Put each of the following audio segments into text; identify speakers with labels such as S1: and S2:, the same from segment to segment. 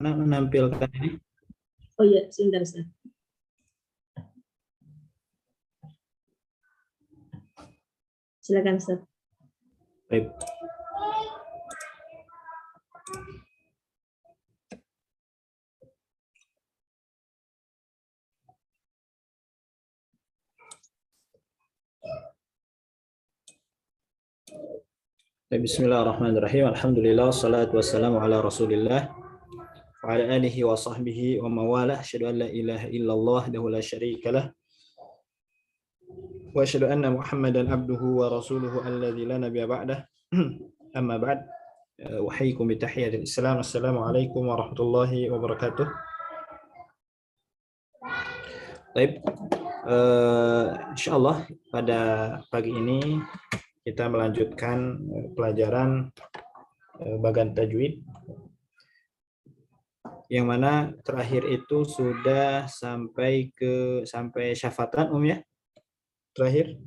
S1: menampilkan ini.
S2: Oh iya, sebentar Ustaz. Silakan Ustaz.
S1: Baik. Bismillahirrahmanirrahim. Alhamdulillah, salatu wassalamu ala Rasulillah wa ala alihi wa sahbihi wa mawalah. Asyhadu an la ilaha illallah wahdahu la syarikalah wa asyhadu anna Muhammadan abduhu wa rasuluhu alladzi la nabiyya ba'dah. Amma ba'd. Uhayyikum bi tahiyatil Islam. Assalamualaikum warahmatullahi wabarakatuh. Baik. Insyaallah pada pagi ini kita melanjutkan pelajaran bagan tajwid, yang mana terakhir itu sudah sampai syafatan ya. Terakhir.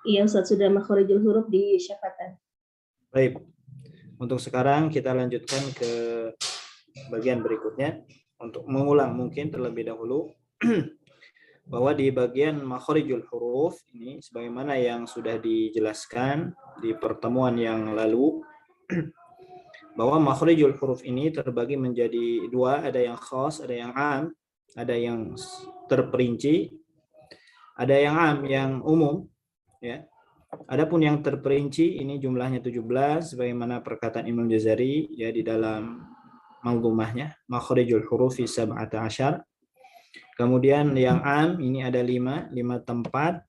S2: Iya Ustaz, sudah makharijul huruf di syafatan.
S1: Baik. Untuk sekarang kita lanjutkan ke bagian berikutnya untuk mengulang mungkin terlebih dahulu bahwa di bagian makharijul huruf ini sebagaimana yang sudah dijelaskan di pertemuan yang lalu bahwa makharijul huruf ini terbagi menjadi dua, ada yang khas, ada yang am, ada yang terperinci, ada yang am, yang umum ya. Adapun yang terperinci ini jumlahnya 17 sebagaimana perkataan Imam Jazari ya di dalam manzumahnya makharijul hurufi 17. Kemudian yang am ini ada 5 tempat,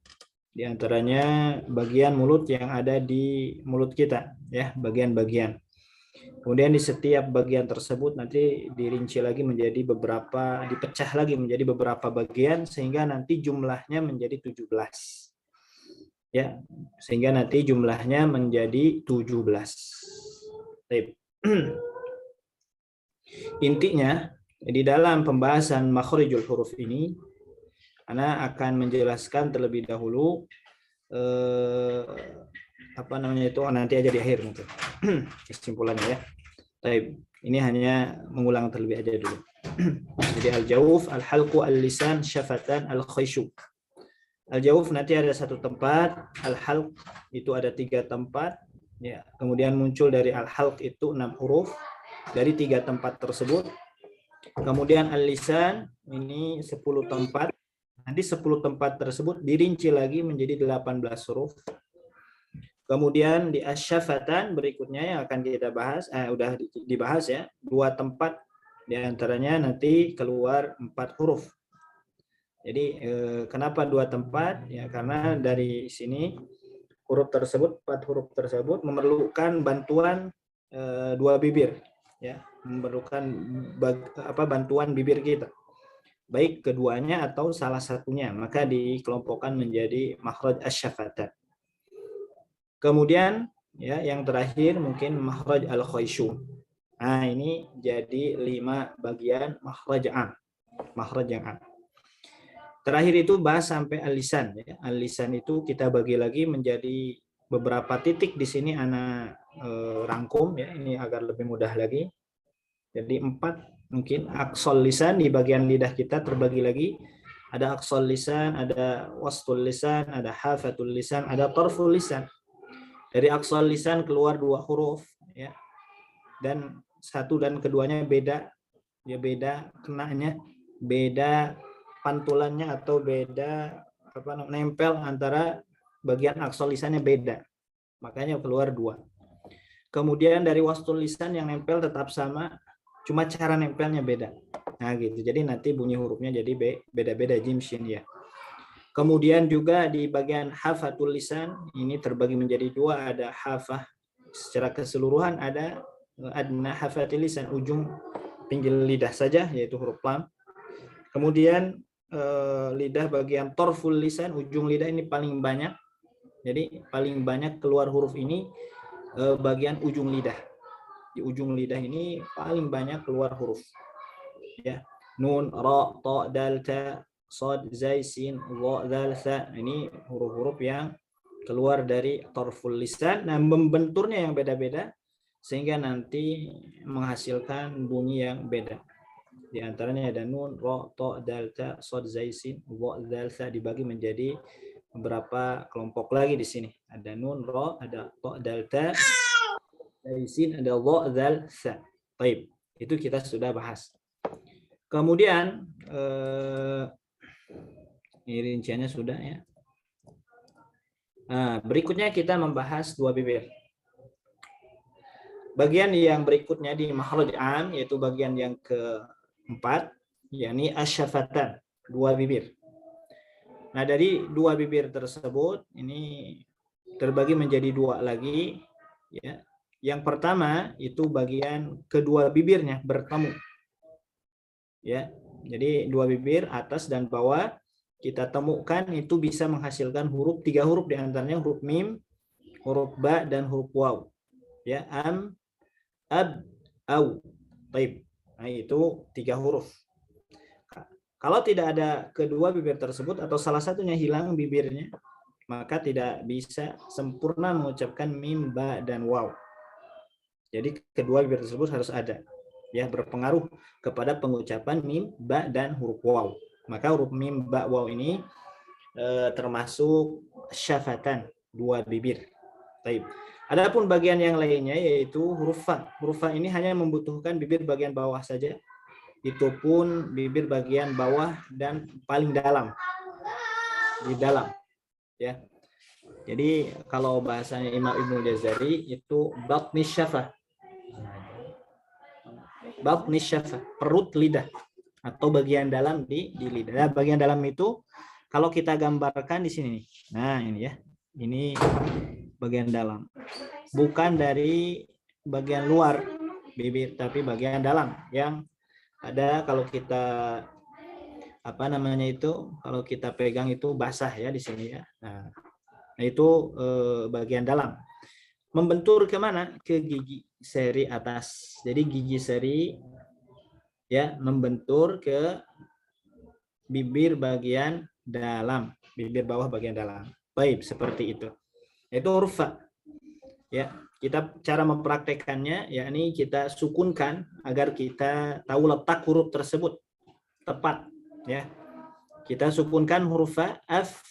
S1: diantaranya bagian mulut yang ada di mulut kita ya, bagian-bagian. Kemudian di setiap bagian tersebut nanti dirinci lagi menjadi beberapa, dipecah lagi menjadi beberapa bagian sehingga nanti jumlahnya menjadi 17. Ya, sehingga nanti jumlahnya menjadi 17. Baik. Intinya di dalam pembahasan makharijul huruf ini, Ana akan menjelaskan terlebih dahulu nanti aja di akhir mungkin kesimpulannya ya. Baik, ini hanya mengulang terlebih aja dulu. Jadi al-jawf, al-halqu, al-lisan, syafatan, al-khayshu. Al-jawf nanti ada 1 tempat, al-halq itu ada 3 tempat, ya. Kemudian muncul dari al-halq itu 6 huruf dari 3 tempat tersebut. Kemudian al-lisan ini 10 tempat. Nanti 10 tempat tersebut dirinci lagi menjadi 18 huruf. Kemudian di asyafatan berikutnya yang akan kita bahas, udah dibahas ya, 2 tempat diantaranya nanti keluar 4 huruf. Jadi kenapa 2 tempat? Ya karena dari sini huruf tersebut, 4 huruf tersebut memerlukan bantuan 2 bibir, ya, memerlukan bantuan bibir kita, baik keduanya atau salah satunya, maka dikelompokkan menjadi makhraj asyafatan. Kemudian ya yang terakhir mungkin makhraj al-khayshu. Nah, ini jadi 5 bagian makhraj am, makhraj yang am. Terakhir itu bahas sampai al-lisan ya. Al-lisan itu kita bagi lagi menjadi beberapa titik di sini Ana rangkum ya, ini agar lebih mudah lagi. Jadi 4 mungkin aqsal lisan di bagian lidah kita terbagi lagi. Ada aqsal lisan, ada wastul lisan, ada hafatul lisan, ada tarful lisan. Dari aqsal lisan keluar 2 huruf ya. Dan 1 dan keduanya beda. Ya beda kenanya, beda pantulannya atau beda nempel antara bagian aqsal lisannya beda. Makanya keluar 2. Kemudian dari wastul lisan yang nempel tetap sama, cuma cara nempelnya beda. Nah gitu. Jadi nanti bunyi hurufnya jadi beda-beda jim shin ya. Kemudian juga di bagian hafatul lisan ini terbagi menjadi 2, ada hafah secara keseluruhan, ada adna hafatul lisan, ujung pinggir lidah saja yaitu huruf lam. Kemudian lidah bagian torful lisan, ujung lidah ini paling banyak. Jadi paling banyak keluar huruf ini bagian ujung lidah. Di ujung lidah ini paling banyak keluar huruf. Ya. Nun, ra, ta, dal, ta, shad, zai, sin, dha, dal, tha. Ini huruf-huruf yang keluar dari torful lisan. Nah, membenturnya yang beda-beda sehingga nanti menghasilkan bunyi yang beda. Di antaranya ada nun, ro, to, dal, ta, sod, zai, sin, wa, dal, ta dibagi menjadi beberapa kelompok lagi di sini. Ada nun, ro, ada to, dal, ta, zai, sin, ada wa, dal, ta. Baik, itu kita sudah bahas. Kemudian ini rinciannya sudah ya. Nah, berikutnya kita membahas dua bibir. Bagian yang berikutnya di makhraj am yaitu bagian yang keempat, yakni asyafatan, dua bibir. Nah, dari dua bibir tersebut ini terbagi menjadi dua lagi ya. Yang pertama itu bagian kedua bibirnya bertemu. Ya. Jadi dua bibir atas dan bawah kita temukan itu bisa menghasilkan huruf, 3 huruf di antaranya huruf mim, huruf ba dan huruf waw. Ya, am, ab, au. Baik. Nah, itu 3 huruf. Kalau tidak ada kedua bibir tersebut atau salah satunya hilang bibirnya, maka tidak bisa sempurna mengucapkan mim, ba dan waw. Jadi kedua bibir tersebut harus ada. Ya, berpengaruh kepada pengucapan mim, ba dan huruf waw. Maka huruf mim, ba, waw ini termasuk syafatan, dua bibir. Baik. Adapun bagian yang lainnya yaitu huruf fa. Huruf fa ini hanya membutuhkan bibir bagian bawah saja. Itu pun bibir bagian bawah dan paling dalam. Di dalam. Ya. Jadi kalau bahasanya Imam Ibnu Jazari itu batni syafah. Batni syafah, perut lidah atau bagian dalam di lidah. Nah, bagian dalam itu kalau kita gambarkan di sini nih. Nah, ini ya. Ini bagian dalam. Bukan dari bagian luar bibir tapi bagian dalam yang ada kalau kita kalau kita pegang itu basah ya di sini ya. Nah, itu bagian dalam. Membentur kemana? Ke gigi seri atas. Jadi gigi seri ya membentur ke bibir bagian dalam, bibir bawah bagian dalam. Baik, seperti itu. Itu huruf fa. Ya, kita cara mempraktekannya yakni kita sukunkan agar kita tahu letak huruf tersebut tepat ya. Kita sukunkan huruf fa, f.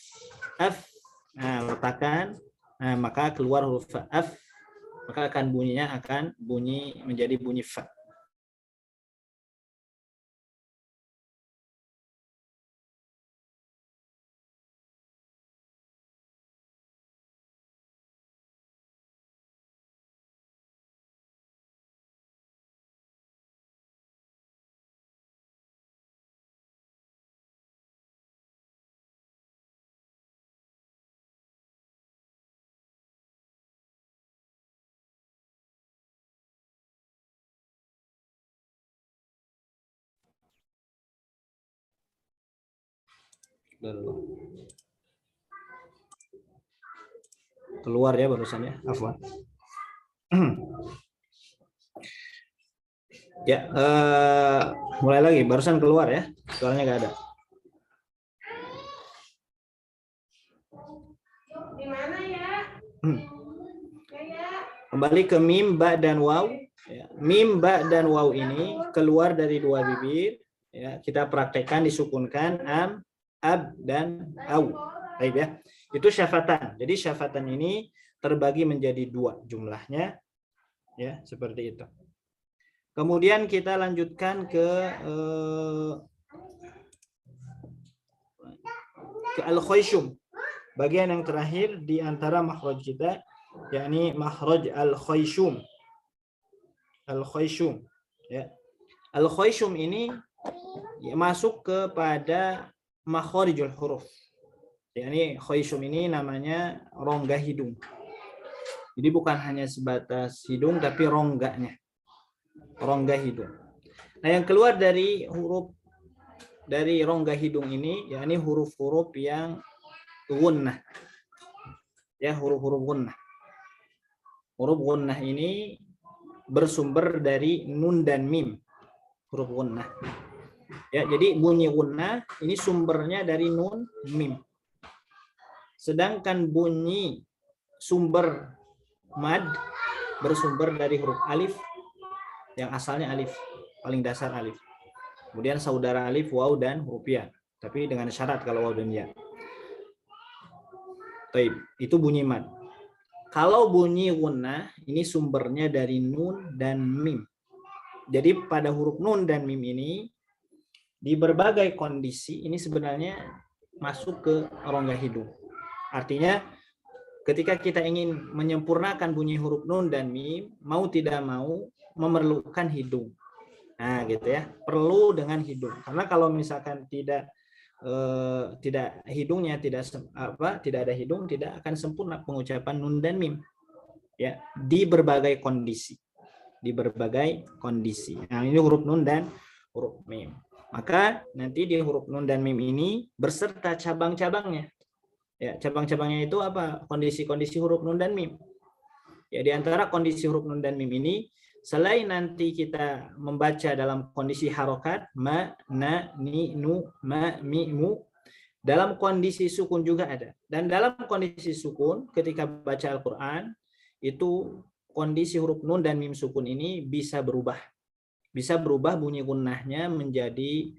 S1: Nah, letakkan. Nah, maka keluar huruf fa, f. Maka akan bunyinya menjadi bunyi fa. Keluar ya barusan ya, afwan. Ya, mulai lagi. Barusan keluar ya, suaranya nggak ada.
S3: Gimana ya?
S1: Kembali ke mim, ba dan waw. Ya, mim, ba dan waw ini keluar dari dua bibir. Ya, kita praktekkan disukunkan am, ab dan au. Baik ya. Itu syafatan. Jadi syafatan ini terbagi menjadi 2 jumlahnya. Ya, seperti itu. Kemudian kita lanjutkan ke al-khayshum. Bagian yang terakhir di antara makhraj kita yakni makhraj al-khayshum. Al-khayshum ya. Al-khayshum ini ya, masuk kepada makhrijul huruf. Yakni khayshum ini namanya rongga hidung. Jadi bukan hanya sebatas hidung tapi rongganya. Rongga hidung. Nah, yang keluar dari rongga hidung ini yakni huruf-huruf yang gunnah. Ya, huruf-huruf gunnah. Huruf gunnah ini bersumber dari nun dan mim. Huruf gunnah. Ya, jadi bunyi gunnah ini sumbernya dari nun mim. Sedangkan bunyi sumber mad bersumber dari huruf alif yang asalnya alif, paling dasar alif. Kemudian saudara alif, waw, dan huruf ya. Tapi dengan syarat kalau waw dan ya. Taib, itu bunyi mad. Kalau bunyi gunnah, ini sumbernya dari nun dan mim. Jadi pada huruf nun dan mim ini, di berbagai kondisi, ini sebenarnya masuk ke rongga hidung. Artinya, ketika kita ingin menyempurnakan bunyi huruf nun dan mim, mau tidak mau memerlukan hidung. Nah, gitu ya. Perlu dengan hidung. Karena kalau misalkan tidak hidungnya tidak ada hidung, tidak akan sempurna pengucapan nun dan mim. Ya, di berbagai kondisi. Di berbagai kondisi. Nah, ini huruf nun dan huruf mim. Maka nanti di huruf nun dan mim ini berserta cabang-cabangnya. Ya, cabang-cabangnya itu apa? Kondisi-kondisi huruf nun dan mim. Ya, di antara kondisi huruf nun dan mim ini, selain nanti kita membaca dalam kondisi harokat, ma, na, ni, nu, ma, mi, mu, dalam kondisi sukun juga ada. Dan dalam kondisi sukun, ketika baca Al-Quran, itu kondisi huruf nun dan mim sukun ini bisa berubah. Bisa berubah bunyi gunnahnya menjadi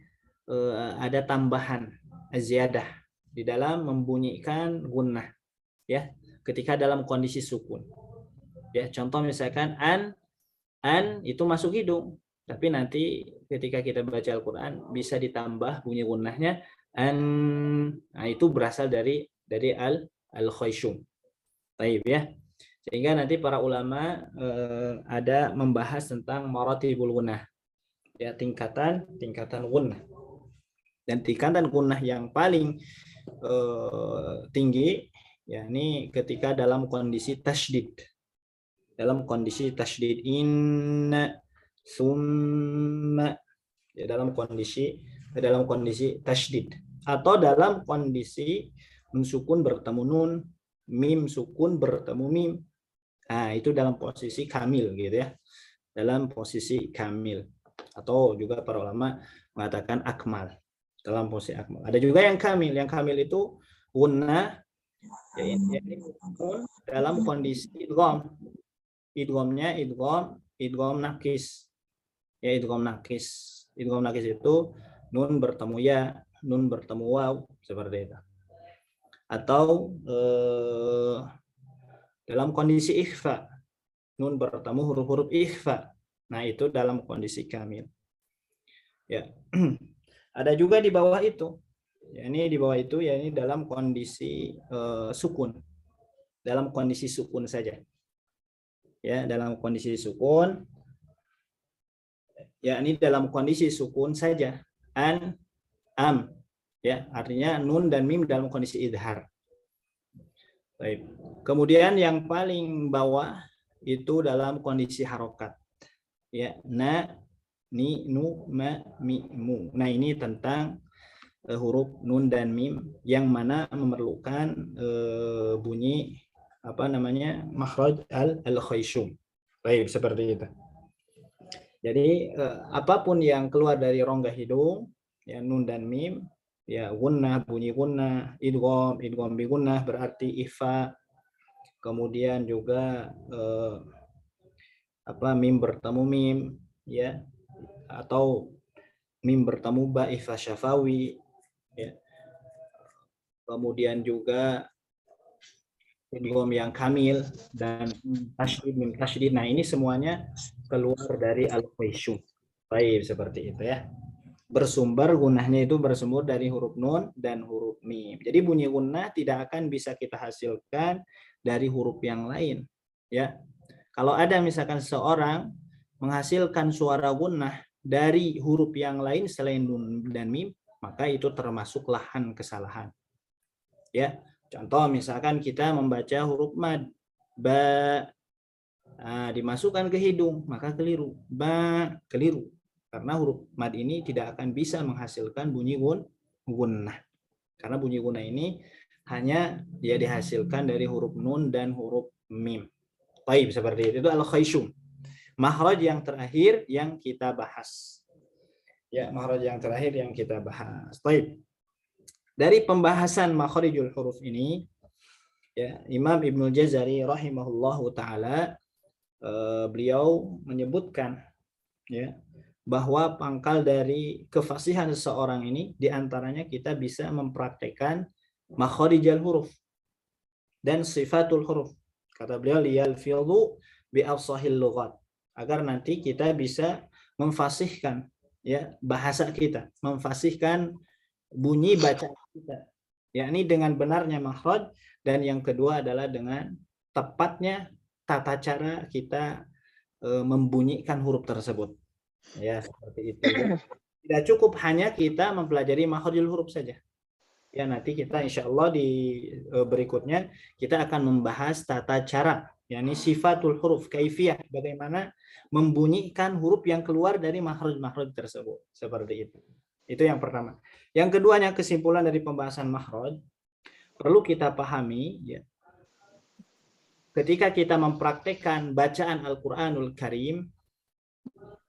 S1: ada tambahan, ziyadah, di dalam membunyikan gunnah. Ya, ketika dalam kondisi sukun. Ya, contoh misalkan an itu masuk hidung, tapi nanti ketika kita baca Al-Quran bisa ditambah bunyi gunnahnya an. Nah, itu berasal dari al-khayshum. Taib ya. Sehingga nanti para ulama ada membahas tentang maratibul gunnah. Ya, tingkatan gunnah. Dan tingkatan gunnah yang paling tinggi yakni ketika dalam kondisi tasydid. Dalam kondisi tasydid, inna, summa, ya, dalam kondisi tasydid, atau dalam kondisi nun sukun bertemu nun, mim sukun bertemu mim. Nah, itu dalam posisi kamil gitu ya. Dalam posisi kamil, atau juga para ulama mengatakan akmal. Dalam posisi akmal. Ada juga yang kamil. Yang kamil itu gunnah, ya, ini dalam kondisi idgham. Idghamnya idgham nakis. Ya, idgham nakis. Idgham nakis itu nun bertemu ya, nun bertemu waw, seperti itu. Atau dalam kondisi ikhfa, nun bertemu huruf-huruf ikhfa. Nah, itu dalam kondisi kamil. Ya. Ada juga di bawah itu. Ya, ini di bawah itu, ya, ini dalam kondisi sukun. Dalam kondisi sukun saja. Ya, dalam kondisi sukun, ya, ini dalam kondisi sukun saja, an, am, ya, artinya nun dan mim dalam kondisi idhar. Baik. Kemudian yang paling bawah itu dalam kondisi harokat, ya, na, ni, nu, ma, mi, mu. Nah, ini tentang huruf nun dan mim yang mana memerlukan bunyi makhraj al-khayshum. Baik, seperti itu. Jadi apapun yang keluar dari rongga hidung, ya, nun dan mim, ya, gunnah, bunyi gunnah, idgham bi gunnah berarti ikhfa. Kemudian juga mim bertemu mim, ya, atau mim bertemu ba, ikhfa syafawi, ya. Kemudian juga idgham yang kamil dan tasydid, mim tasydid. Nah, ini semuanya keluar dari al-khayshum. Baik, seperti itu ya. Gunnahnya itu bersumber dari huruf nun dan huruf mim. Jadi bunyi gunnah tidak akan bisa kita hasilkan dari huruf yang lain, ya. Kalau ada misalkan seorang menghasilkan suara gunnah dari huruf yang lain selain nun dan mim, maka itu termasuk lahan kesalahan. Ya. Contoh misalkan kita membaca huruf mad, ba, dimasukkan ke hidung, maka keliru. Ba, keliru. Karena huruf mad ini tidak akan bisa menghasilkan bunyi gunnah. Karena bunyi gunnah ini hanya dia dihasilkan dari huruf nun dan huruf mim. Baik, seperti itu. Itu al-khayshum. Makhraj yang terakhir yang kita bahas. Ya, makhraj yang terakhir yang kita bahas. Baik. Dari pembahasan makhrijul huruf ini, ya, Imam Ibnul Jazari rahimahullahu taala beliau menyebutkan ya bahwa pangkal dari kefasihan seseorang ini diantaranya kita bisa mempraktekkan makharijal huruf dan sifatul huruf. Kata beliau liyalfidhu bi afsahil lughat, agar nanti kita bisa memfasihkan ya bahasa kita, memfasihkan bunyi bacaan kita, yakni dengan benarnya makhraj, dan yang kedua adalah dengan tepatnya tata cara kita membunyikan huruf tersebut. Ya, seperti itu ya. Tidak cukup hanya kita mempelajari makharijul huruf saja. Ya, nanti kita insya Allah di berikutnya kita akan membahas tata cara, yakni sifatul huruf, kaifiyah, bagaimana membunyikan huruf yang keluar dari makhraj-makhraj tersebut. Seperti itu. Itu yang pertama. Yang keduanya, kesimpulan dari pembahasan makhraj, perlu kita pahami ya, ketika kita mempraktekkan bacaan Al-Qur'anul Karim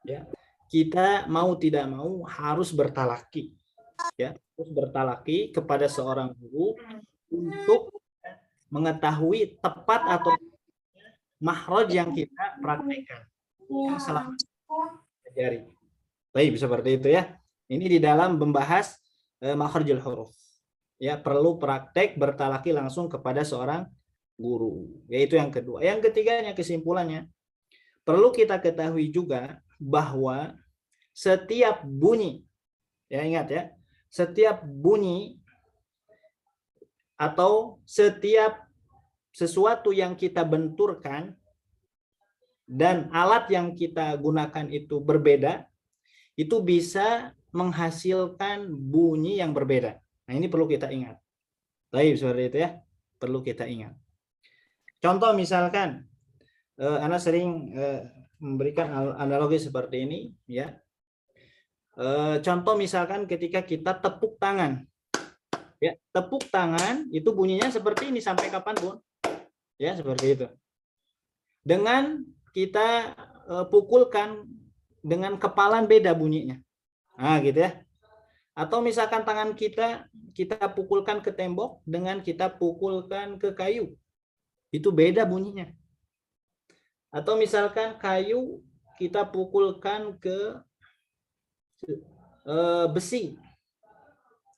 S1: ya, kita mau tidak mau harus bertalaki ya, harus bertalaki kepada seorang guru untuk mengetahui tepat atau makhraj yang kita praktekkan yang selama pelajari. Baik, seperti itu ya. Ini di dalam membahas makharijul huruf. Ya, perlu praktek bertalaki langsung kepada seorang guru. Yaitu yang kedua. Yang ketiganya, kesimpulannya, perlu kita ketahui juga bahwa setiap bunyi, ya ingat ya, setiap bunyi atau setiap sesuatu yang kita benturkan dan alat yang kita gunakan itu berbeda, itu bisa menghasilkan bunyi yang berbeda. Nah, ini perlu kita ingat. Baik, seperti itu ya. Perlu kita ingat. Contoh misalkan, Anda sering memberikan analogi seperti ini, ya. Contoh misalkan ketika kita tepuk tangan. Ya, tepuk tangan itu bunyinya seperti ini sampai kapanpun. Ya, seperti itu. Dengan kita pukulkan dengan kepalan beda bunyinya. Nah, gitu ya. Atau misalkan tangan kita pukulkan ke tembok dengan kita pukulkan ke kayu. Itu beda bunyinya. Atau misalkan kayu kita pukulkan ke besi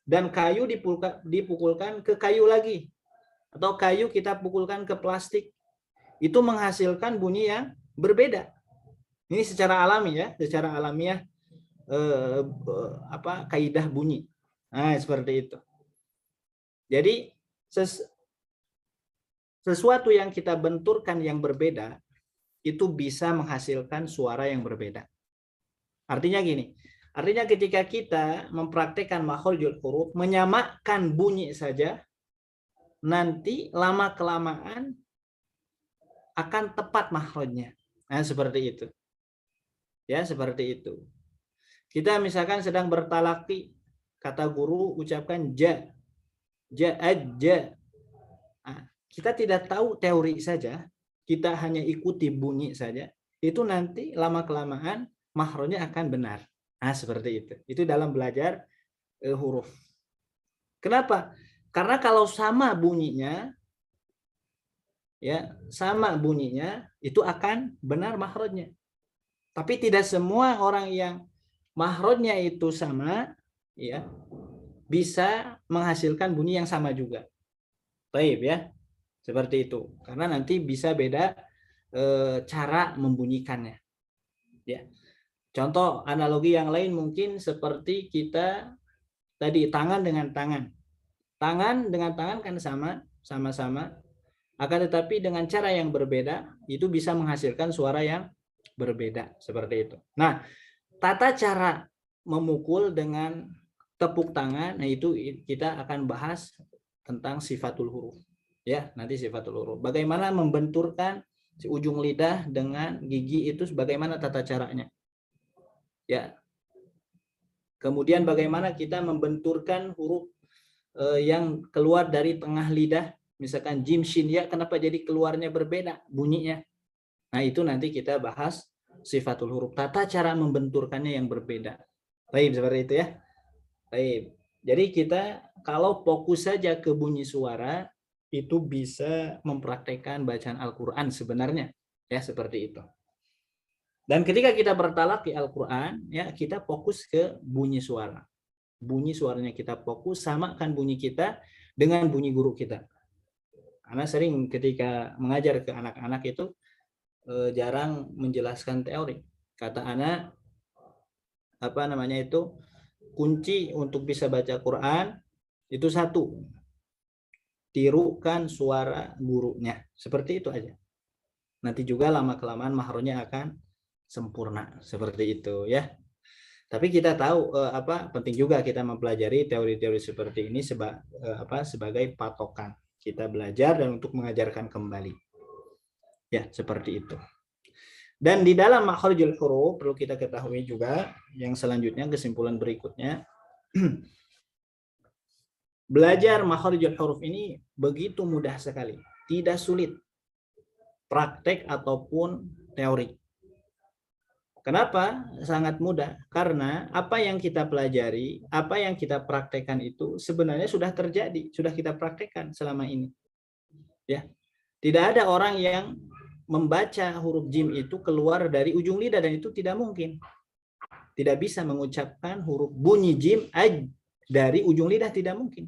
S1: dan kayu dipukulkan ke kayu lagi. Atau kayu kita pukulkan ke plastik. Itu menghasilkan bunyi yang berbeda. Ini secara alami ya, secara alamiah kaidah bunyi. Nah, seperti itu. Jadi sesuatu yang kita benturkan yang berbeda itu bisa menghasilkan suara yang berbeda. Artinya gini, artinya ketika kita mempraktekkan makharijul huruf, menyamakan bunyi saja, nanti lama kelamaan akan tepat makhrajnya. Nah, seperti itu. Ya, seperti itu. Kita misalkan sedang bertalaki, kata guru ucapkan ja, ja. Nah, kita tidak tahu teori saja, kita hanya ikuti bunyi saja, itu nanti lama-kelamaan makhrajnya akan benar. Nah, seperti itu. Itu dalam belajar huruf. Kenapa? Karena kalau sama bunyinya, ya, sama bunyinya, itu akan benar makhrajnya. Tapi tidak semua orang yang makhrajnya itu sama, ya, bisa menghasilkan bunyi yang sama juga. Baik ya, seperti itu. Karena nanti bisa beda cara membunyikannya. Ya. Contoh analogi yang lain mungkin seperti kita tadi tangan dengan tangan. Tangan dengan tangan kan sama-sama. Akan tetapi dengan cara yang berbeda itu bisa menghasilkan suara yang berbeda seperti itu. Nah, tata cara memukul dengan tepuk tangan, nah itu kita akan bahas tentang sifatul huruf. Ya, nanti sifatul huruf. Bagaimana membenturkan si ujung lidah dengan gigi itu bagaimana tata caranya. Ya. Kemudian bagaimana kita membenturkan huruf yang keluar dari tengah lidah, misalkan jim shin ya, kenapa jadi keluarnya berbeda bunyinya. Nah, itu nanti kita bahas sifatul huruf, tata cara membenturkannya yang berbeda. Baik, seperti itu ya. Baik. Jadi kita kalau fokus saja ke bunyi suara, itu bisa mempraktekkan bacaan Al-Quran sebenarnya. Ya, seperti itu. Dan ketika kita bertalaqi Al-Qur'an, ya, kita fokus ke bunyi suara. Bunyi suaranya kita fokus, samakan bunyi kita dengan bunyi guru kita. Karena sering ketika mengajar ke anak-anak itu jarang menjelaskan teori. Kata anak, apa namanya itu, kunci untuk bisa baca Quran itu satu, tirukan suara gurunya. Seperti itu aja. Nanti juga lama-kelamaan mahrojnya akan sempurna. Seperti itu ya. Tapi kita tahu penting juga kita mempelajari teori-teori seperti ini sebagai patokan kita belajar dan untuk mengajarkan kembali. Ya, seperti itu. Dan di dalam makharijul huruf perlu kita ketahui juga yang selanjutnya, kesimpulan berikutnya, belajar makharijul huruf ini begitu mudah sekali, tidak sulit, praktek ataupun teori. Kenapa sangat mudah? Karena apa yang kita pelajari, apa yang kita praktekkan itu sebenarnya sudah terjadi, sudah kita praktekkan selama ini. Ya, tidak ada orang yang membaca huruf jim itu keluar dari ujung lidah, dan itu tidak mungkin. Tidak bisa mengucapkan huruf bunyi jim aj dari ujung lidah, tidak mungkin.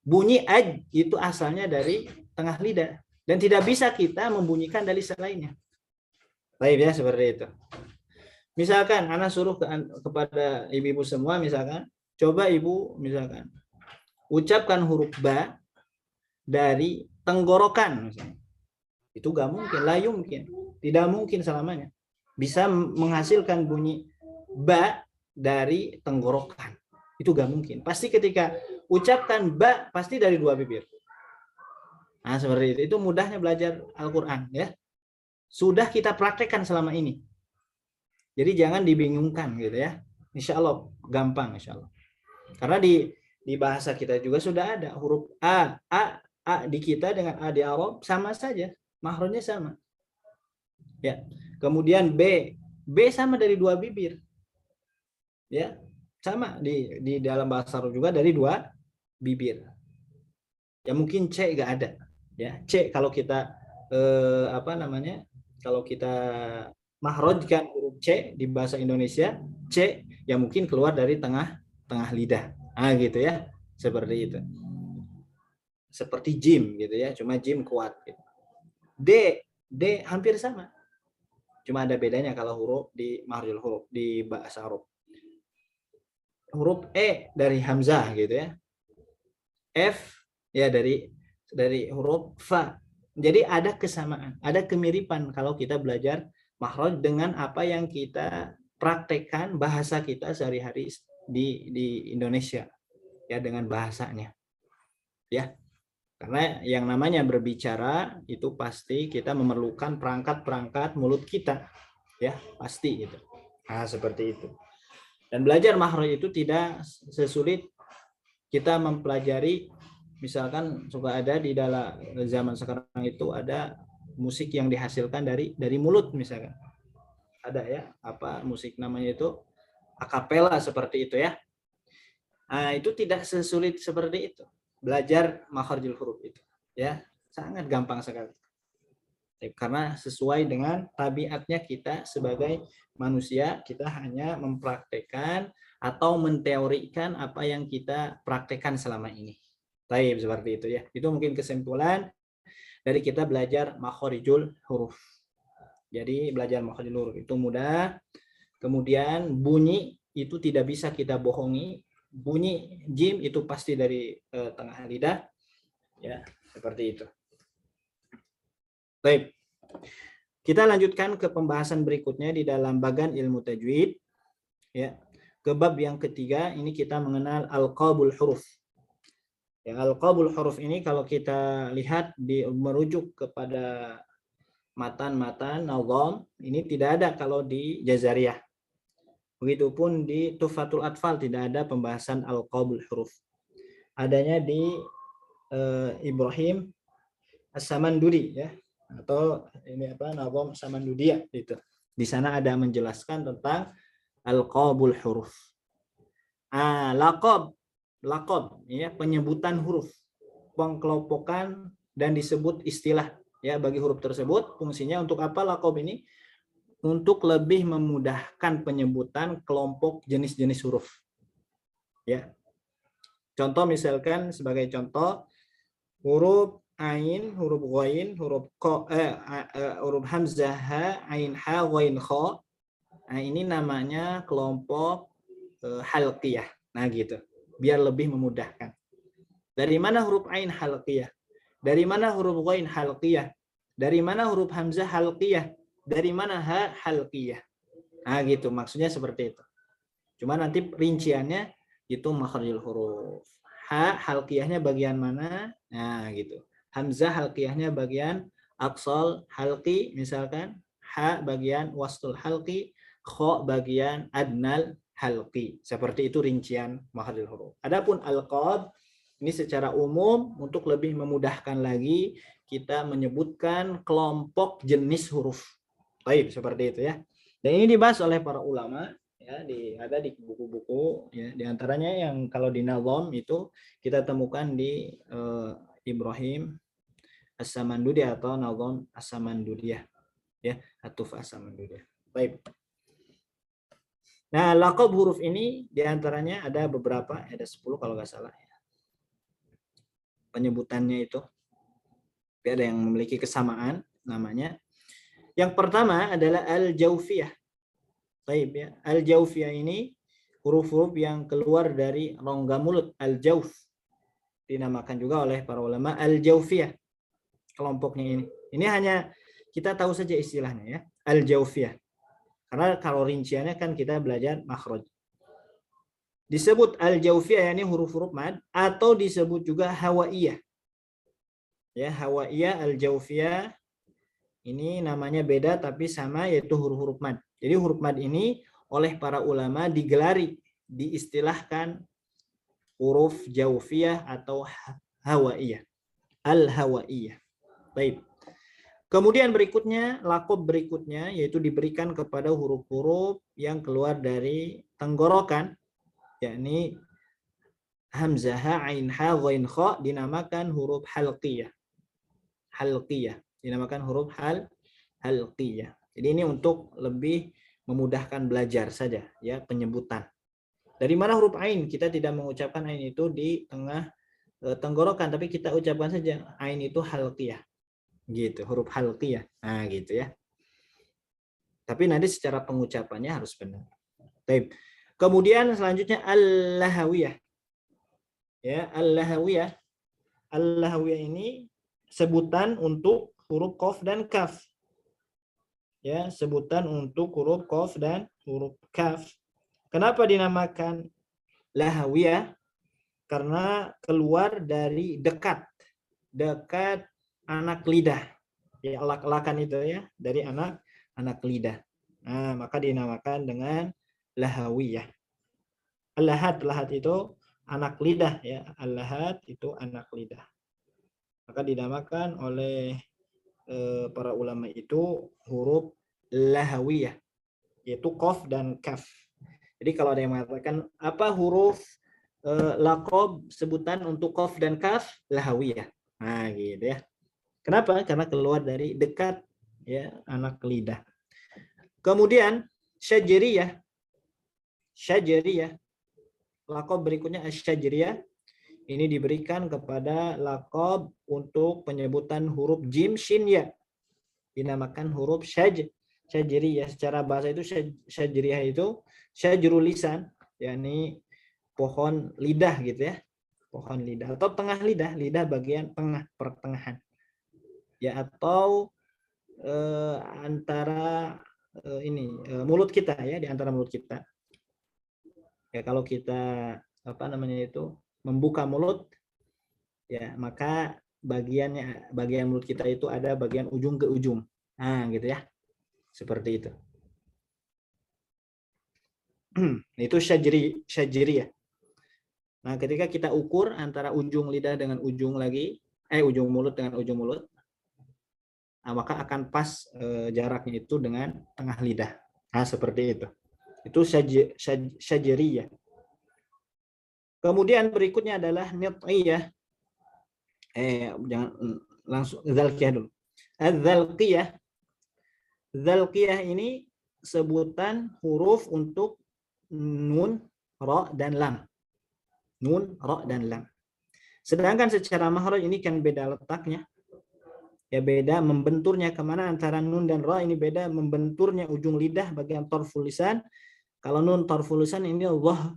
S1: Bunyi aj itu asalnya dari tengah lidah, dan tidak bisa kita membunyikan dari selainnya. Baik ya, seperti itu. Misalkan anak suruh kepada ibu-ibu semua, misalkan, coba ibu misalkan ucapkan huruf ba dari tenggorokan misalnya. Itu gak mungkin, la yumkin, tidak mungkin selamanya bisa menghasilkan bunyi ba dari tenggorokan. Itu gak mungkin. Pasti ketika ucapkan ba pasti dari dua bibir. Nah, seperti itu. Itu mudahnya belajar Al-Qur'an ya. Sudah kita praktekkan selama ini. Jadi jangan dibingungkan gitu ya. Insya Allah gampang, insya Allah. Karena di bahasa kita juga sudah ada huruf a di kita dengan a di Arab sama saja, mahrojnya sama. Ya. Kemudian b sama dari dua bibir. Ya, sama di dalam bahasa Arab juga dari dua bibir. Ya mungkin c enggak ada. Ya, c kalau kita kalau kita mahrojkan huruf C di bahasa Indonesia, C yang mungkin keluar dari tengah lidah. Ah gitu ya. Seperti itu. Seperti jim gitu ya, cuma jim kuat gitu. D hampir sama. Cuma ada bedanya kalau huruf di mahrojul huruf di bahasa Arab. Huruf E dari hamzah gitu ya. F ya dari huruf fa. Jadi ada kesamaan, ada kemiripan kalau kita belajar makhraj dengan apa yang kita praktekkan bahasa kita sehari-hari di Indonesia ya, dengan bahasanya ya. Karena yang namanya berbicara itu pasti kita memerlukan perangkat mulut kita ya, pasti gitu. Nah, seperti itu. Dan belajar makhraj itu tidak sesulit kita mempelajari, misalkan suka ada di dalam zaman sekarang itu ada musik yang dihasilkan dari mulut misalkan. Ada ya, musik namanya itu akapela seperti itu ya. Nah, itu tidak sesulit seperti itu. Belajar makharijul huruf itu ya, sangat gampang sekali. Karena sesuai dengan tabiatnya kita sebagai manusia, kita hanya mempraktekkan atau menteorikan apa yang kita praktekkan selama ini. Baik, seperti itu ya. Itu mungkin kesimpulan dari kita belajar makharijul huruf. Jadi belajar makharijul huruf itu mudah. Kemudian bunyi itu tidak bisa kita bohongi. Bunyi jim itu pasti dari tengah lidah. Ya, seperti itu. Baik. Kita lanjutkan ke pembahasan berikutnya di dalam bagan ilmu tajwid. Ya. Ke bab yang ketiga, ini kita mengenal al-qabul huruf. Ya, al-qabul huruf ini kalau kita lihat merujuk kepada matan nazam, ini tidak ada kalau di Jazariyah. Begitupun di Tuhfatul Atfal tidak ada pembahasan al-qabul huruf. Adanya di Ibrahim As-Samandudi ya, atau ini nazam Samandudiyah itu. Di sana ada menjelaskan tentang al-qabul huruf. Laqab ya, penyebutan huruf, pengkelompokan dan disebut istilah Ya, bagi huruf tersebut fungsinya untuk apa laqab ini? Untuk lebih memudahkan penyebutan kelompok jenis-jenis huruf. Ya. Contoh misalkan sebagai contoh huruf ain, huruf ghain, huruf hamzah, ha, ain, ha, ghain, kha. Nah, ini namanya kelompok halqiyah. Nah, gitu. Biar lebih memudahkan. Dari mana huruf ain halqiyah? Dari mana huruf ghain halqiyah? Dari mana huruf hamzah halqiyah? Dari mana ha halqiyah? Nah, gitu. Maksudnya seperti itu. Cuma nanti rinciannya itu makhrijul huruf. Ha halqiyahnya bagian mana? Nah, gitu. Hamzah halqiyahnya bagian aqsal halqi misalkan. Ha bagian wastul halqi. Kha bagian adnal halqi. Seperti itu rincian makhrijul huruf. Adapun alqab ini secara umum untuk lebih memudahkan lagi kita menyebutkan kelompok jenis huruf. Baik, seperti itu ya. Dan ini dibahas oleh para ulama ya, ada di buku-buku ya, di antaranya yang kalau di Nazam itu kita temukan di Ibrahim As-Samandudi atau Nazam As-Samandudiyah ya, Atuf As-Samandudiyah. Baik. Nah, laqab huruf ini di antaranya ada beberapa, ada 10 kalau nggak salah ya. Penyebutannya itu ada yang memiliki kesamaan namanya. Yang pertama adalah al-jawfiyah. Baik ya. Al-jawfiyah ini huruf-huruf yang keluar dari rongga mulut, al-jawf. Dinamakan juga oleh para ulama al-jawfiyah. Kelompoknya ini. Ini hanya kita tahu saja istilahnya ya, al-jawfiyah. Karena kalau rinciannya kan kita belajar makhraj. Disebut al-jawfiyah ini huruf-huruf mad atau disebut juga hawaiyah. Ya, hawaiyah, al-jawfiyah ini namanya beda tapi sama yaitu huruf-huruf mad. Jadi huruf mad ini oleh para ulama digelari, diistilahkan huruf jawfiyah atau hawaiyah. Al-hawaiyah. Baik. Kemudian berikutnya, laqab berikutnya yaitu diberikan kepada huruf-huruf yang keluar dari tenggorokan, yakni hamzah, ain, ha, ghain, kha dinamakan huruf halqiyah. Halqiyah. Dinamakan huruf halqiyah. Jadi ini untuk lebih memudahkan belajar saja ya, penyebutan. Dari mana huruf ain? Kita tidak mengucapkan ain itu di tengah tenggorokan, tapi kita ucapkan saja ain itu halqiyah. Gitu, huruf halqiyah. Nah, gitu ya. Tapi nanti secara pengucapannya harus benar. Baik. Kemudian selanjutnya al-lahawiyah. Ya, al-lahawiyah. Al-lahawiyah ini sebutan untuk huruf qaf dan kaf. Ya, sebutan untuk huruf qaf dan huruf kaf. Kenapa dinamakan lahawiyah? Karena keluar dari dekat anak lidah. Ya, elak-elakan itu ya, dari anak lidah. Nah, maka dinamakan dengan lahawiyah. Al-lahat itu anak lidah ya. Al-lahat itu anak lidah. Maka dinamakan oleh para ulama itu huruf lahawiyah, yaitu qaf dan kaf. Jadi kalau ada yang mengatakan apa huruf laqab sebutan untuk qaf dan kaf, lahawiyah. Nah, gitu ya. Kenapa? Karena keluar dari dekat ya anak lidah. Kemudian syajariyah. Syajariyah. Laqab berikutnya asy-syajariyah. Ini diberikan kepada laqab untuk penyebutan huruf jim, shin, ya. Dinamakan huruf syajariyah. Secara bahasa itu syajariyah itu syajrul lisan, yakni pohon lidah gitu ya. Pohon lidah atau tengah lidah, lidah bagian tengah, pertengahan. Ya, atau antara mulut kita ya, di antara mulut kita. Ya, kalau kita bagian mulut ya, maka bagian mulut kita itu ada bagian ujung ke ujung. Nah, gitu ya. Seperti itu. Itu syajri ya. Nah, ketika kita ukur antara ujung lidah dengan ujung mulut dengan ujung mulut, nah, maka akan pas jaraknya itu dengan tengah lidah. Nah, seperti itu. Itu syajri ya. Kemudian berikutnya adalah nit'iyah. Jangan langsung zalkiyah dulu. Adzalqiyah. Dzalqiyah ini sebutan huruf untuk nun, ra, dan lam. Nun, ra, dan lam. Sedangkan secara makhraj ini kan beda letaknya. Ya beda membenturnya kemana antara nun dan ra ini beda membenturnya ujung lidah bagian tarful lisan. Kalau nun tarful lisan ini Allah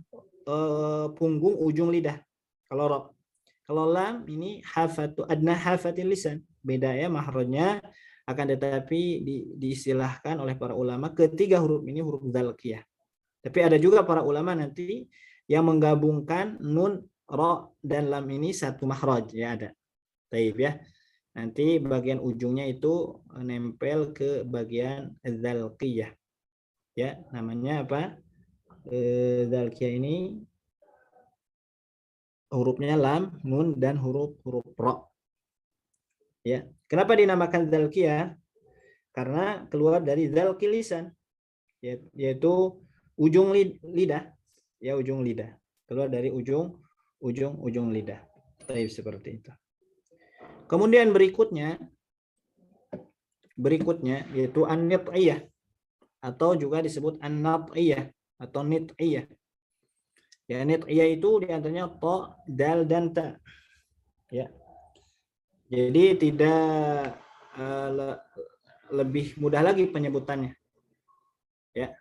S1: punggung ujung lidah. Kalau ra. Kalau lam ini hafatu adna hafatil lisan. Beda ya makhrajnya, akan tetapi diistilahkan oleh para ulama ketiga huruf ini huruf dzalqiyah. Tapi ada juga para ulama nanti yang menggabungkan nun, ra, dan lam ini satu makhraj ya ada. Taib ya. Nanti bagian ujungnya itu nempel ke bagian dzalqiyah. Ya, namanya apa? Dzalqiyah ini hurufnya lam, nun, dan huruf ra. Ya, kenapa dinamakan dzalqiyah? Karena keluar dari dzalqil lisan, yaitu ujung lidah, ya ujung lidah. Keluar dari ujung lidah. Taib seperti itu. Kemudian berikutnya yaitu an-nit'iyah atau juga disebut an-nat'iyah atau nit'iyah. Ya, nit'iyah itu diantaranya ta, dal, dan ta. Ya. Jadi tidak lebih mudah lagi penyebutannya. Ya.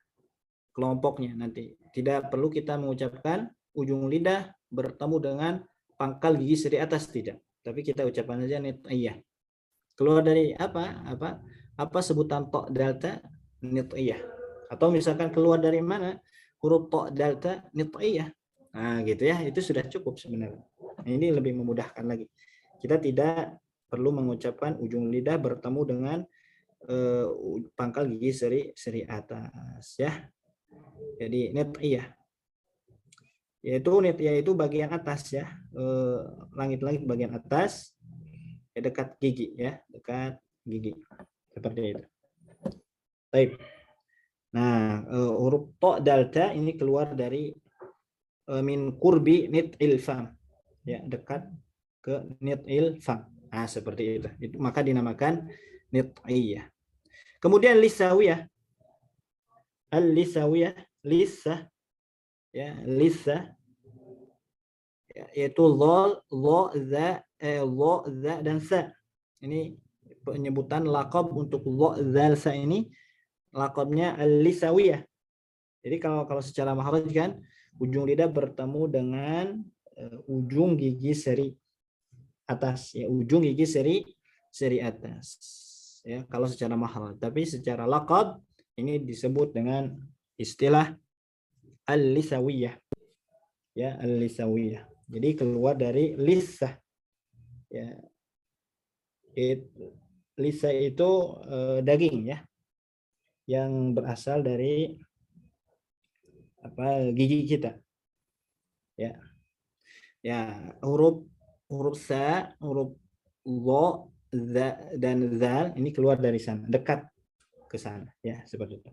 S1: Kelompoknya nanti. Tidak perlu kita mengucapkan ujung lidah bertemu dengan pangkal gigi seri atas, tidak. Tapi kita ucapkan saja nit'iyah. Keluar dari apa sebutan ta, dal, ta, nit'iyah. Atau misalkan keluar dari mana huruf ta, dal, ta, nit'iyah. Nah, gitu ya, itu sudah cukup sebenarnya. Ini lebih memudahkan lagi. Kita tidak perlu mengucapkan ujung lidah bertemu dengan pangkal gigi seri atas ya. Jadi nit'iyah. Nit'iyah itu bagian atas ya. Langit-langit bagian atas ya, dekat gigi ya, dekat gigi. Seperti itu. Baik. Nah, huruf ta, dal, ta ini keluar dari min qurbi nit'il fam. Ya, dekat ke nit'il fam. Nah, seperti itu. Maka dinamakan nit'iyah. Kemudian lisawiyah. Al-lisawiyah, lisah ya, lisah ya, yaitu dhal, dha, dha, dan sa. Ini penyebutan laqab untuk dha, dzal, sa ini laqabnya al-lisawiyah. Jadi kalau secara makhraj kan ujung lidah bertemu dengan ujung gigi seri atas ya, ujung gigi seri atas ya kalau secara makhraj. Tapi secara laqab ini disebut dengan istilah al-lisawiyah ya, al-lisawiyah. Jadi keluar dari lisah ya. Lisah itu daging ya yang berasal dari gigi kita ya. Huruf sa, huruf lo, za, dan zal ini keluar dari sana, dekat ke sana ya, seperti itu.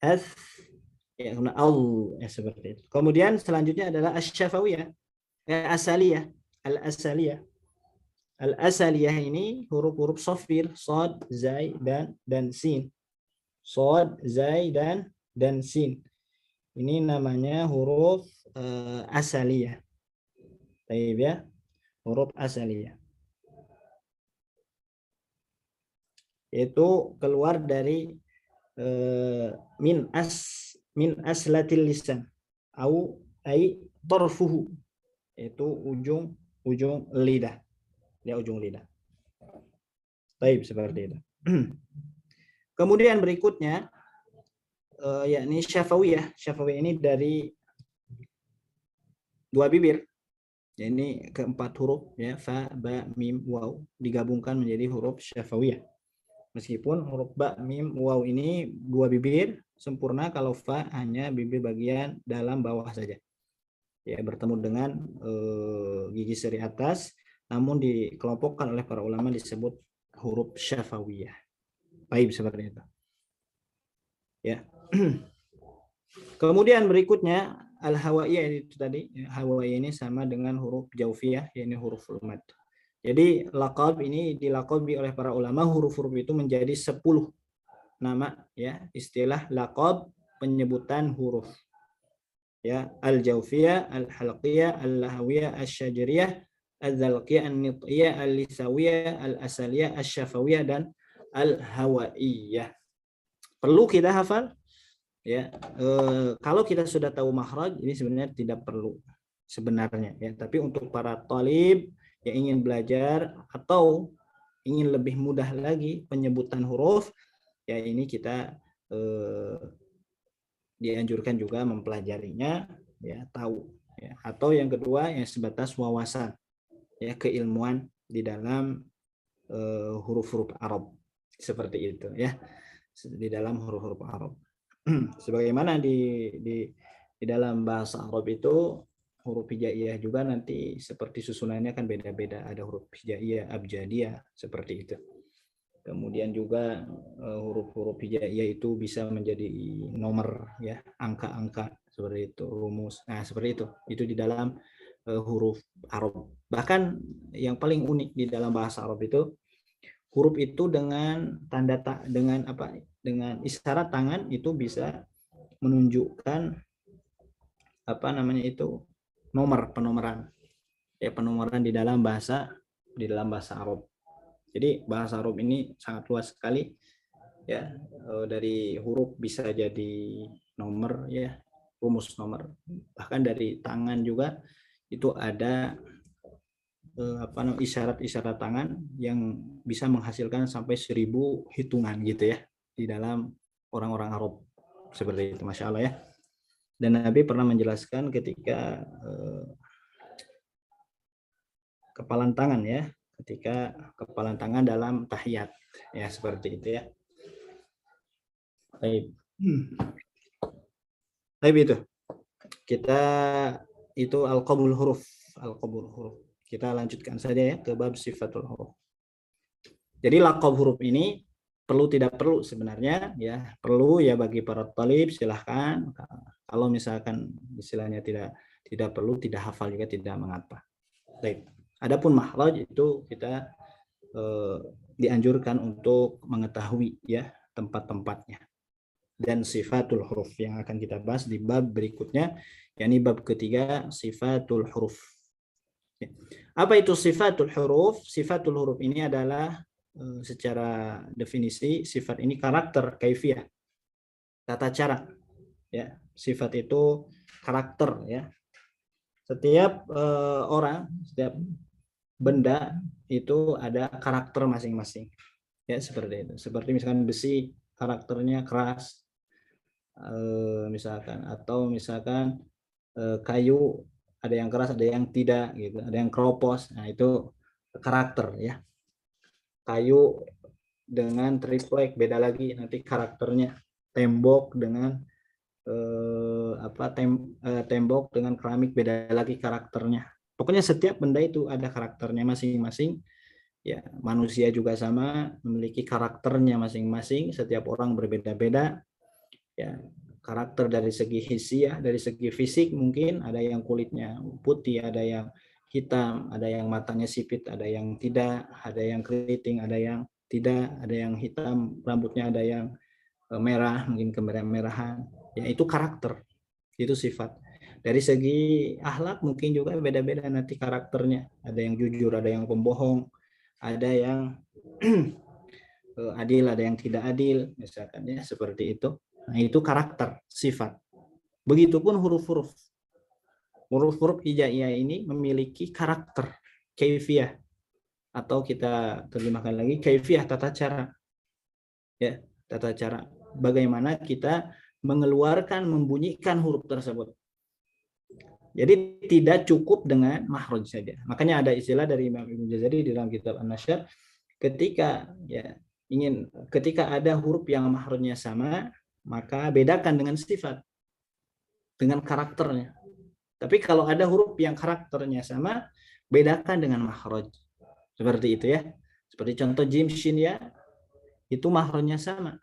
S1: As ya, al ya, seperti itu. Kemudian selanjutnya adalah asy-syafawiyah, asaliyah, al-asaliyah. Al-asaliyah ini huruf-huruf shafir, shad, zai, dan sin. Shad, zai, dan sin. Ini namanya huruf asaliyah. Baik ya, huruf asaliyah. Itu keluar dari min aslatil lisan au ai tarfuhu, itu ujung lidah. Ya, ujung lidah. Baik, seperti itu. Kemudian berikutnya yakni syafawiyah. Syafawiyah ini dari dua bibir. Ya, ini keempat huruf ya, fa, ba, mim, waw digabungkan menjadi huruf syafawiyah. Meskipun huruf ba, mim, waw ini dua bibir sempurna, kalau fa hanya bibir bagian dalam bawah saja. Ya, bertemu dengan gigi seri atas, namun dikelompokkan oleh para ulama disebut huruf syafawiyah. Baik, seperti itu. Ya. Kemudian berikutnya al-hawaiyah itu tadi. Hawaiyah ini sama dengan huruf jaufiyah, yakni huruf mad. Jadi laqab ini dilaqabi oleh para ulama, huruf-huruf itu menjadi 10 nama, ya, istilah laqab penyebutan huruf. Ya, al-jawfiyah, al-halqiyah, al-lahawiyah, asy-syajariyah, al-dzalqiyah, an-nitiyah, al-lisawiyah, al-asaliyah, asy-syafawiyah, dan al-hawaiyah. Perlu kita hafal, ya. Kalau kita sudah tahu makhraj, ini sebenarnya tidak perlu sebenarnya, ya. Tapi untuk para thalib yang ingin belajar atau ingin lebih mudah lagi penyebutan huruf, ya ini kita dianjurkan juga mempelajarinya, ya, tahu, ya. Atau yang kedua yang sebatas wawasan, ya, keilmuan di dalam huruf-huruf Arab, seperti itu, ya, di dalam huruf-huruf Arab. Sebagaimana di dalam bahasa Arab itu huruf hijaiyah juga nanti seperti susunannya kan beda-beda, ada huruf hijaiyah, abjadiyah, seperti itu. Kemudian juga huruf-huruf hijaiyah itu bisa menjadi nomor, ya, angka-angka, seperti itu, rumus. Nah, seperti itu. Itu di dalam huruf Arab. Bahkan yang paling unik di dalam bahasa Arab itu, huruf itu dengan dengan isyarat tangan itu bisa menunjukkan penomoran, ya, penomoran di dalam bahasa Arab. Jadi bahasa Arab ini sangat luas sekali, ya, dari huruf bisa jadi nomor, ya, rumus nomor. Bahkan dari tangan juga itu ada isyarat-isyarat tangan yang bisa menghasilkan sampai 1000 hitungan gitu, ya, di dalam orang-orang Arab, seperti itu, Masya Allah, ya. Dan Nabi pernah menjelaskan ketika kepalan tangan, ya, ketika kepalan tangan dalam tahiyat, ya, seperti itu, ya. Baik. Baik, itu kita itu al-qabul huruf. Kita lanjutkan saja, ya, ke bab sifatul huruf. Jadi laqab huruf ini perlu tidak perlu sebenarnya, ya, perlu, ya, bagi para thalib silahkan. Kalau misalkan istilahnya tidak perlu, tidak hafal juga tidak mengapa. Baik. Adapun makhraj itu kita dianjurkan untuk mengetahui, ya, tempat-tempatnya. Dan sifatul huruf yang akan kita bahas di bab berikutnya, yakni bab ketiga, sifatul huruf. Apa itu sifatul huruf? Sifatul huruf ini adalah secara definisi sifat ini karakter, kaifiyah, tata cara, ya. Sifat itu karakter, ya. Setiap orang, setiap benda itu ada karakter masing-masing, ya, seperti itu. Seperti misalkan besi karakternya keras, misalkan, atau misalkan kayu ada yang keras, ada yang tidak, gitu, ada yang keropos. Nah, itu karakter, ya. Kayu dengan triplek beda lagi nanti karakternya. Tembok dengan tembok dengan keramik beda lagi karakternya. Pokoknya setiap benda itu ada karakternya masing-masing, ya. Manusia juga sama, memiliki karakternya masing-masing. Setiap orang berbeda-beda, ya. Karakter dari segi hisiah, dari segi fisik, mungkin ada yang kulitnya putih, ada yang hitam, ada yang matanya sipit, ada yang tidak, ada yang keriting, ada yang tidak, ada yang hitam rambutnya, ada yang merah, mungkin kemerah-merahan, ya. Itu karakter, itu sifat. Dari segi akhlak mungkin juga beda-beda nanti karakternya, ada yang jujur, ada yang pembohong, ada yang adil, ada yang tidak adil, misalkan, ya, seperti itu. Nah, itu karakter, sifat. Begitupun huruf-huruf hijaiyah ini memiliki karakter, kaifiyah, atau kita terjemahkan lagi kaifiyah, tata cara, ya, tata cara bagaimana kita mengeluarkan, membunyikan huruf tersebut. Jadi tidak cukup dengan makhraj saja. Makanya ada istilah dari Imam Ibnu Jazari di dalam kitab An-Nasyr, ketika ada huruf yang makhrajnya sama, maka bedakan dengan sifat, dengan karakternya. Tapi kalau ada huruf yang karakternya sama, bedakan dengan makhraj. Seperti itu, ya. Seperti contoh jim, shin, ya, itu makhrajnya sama.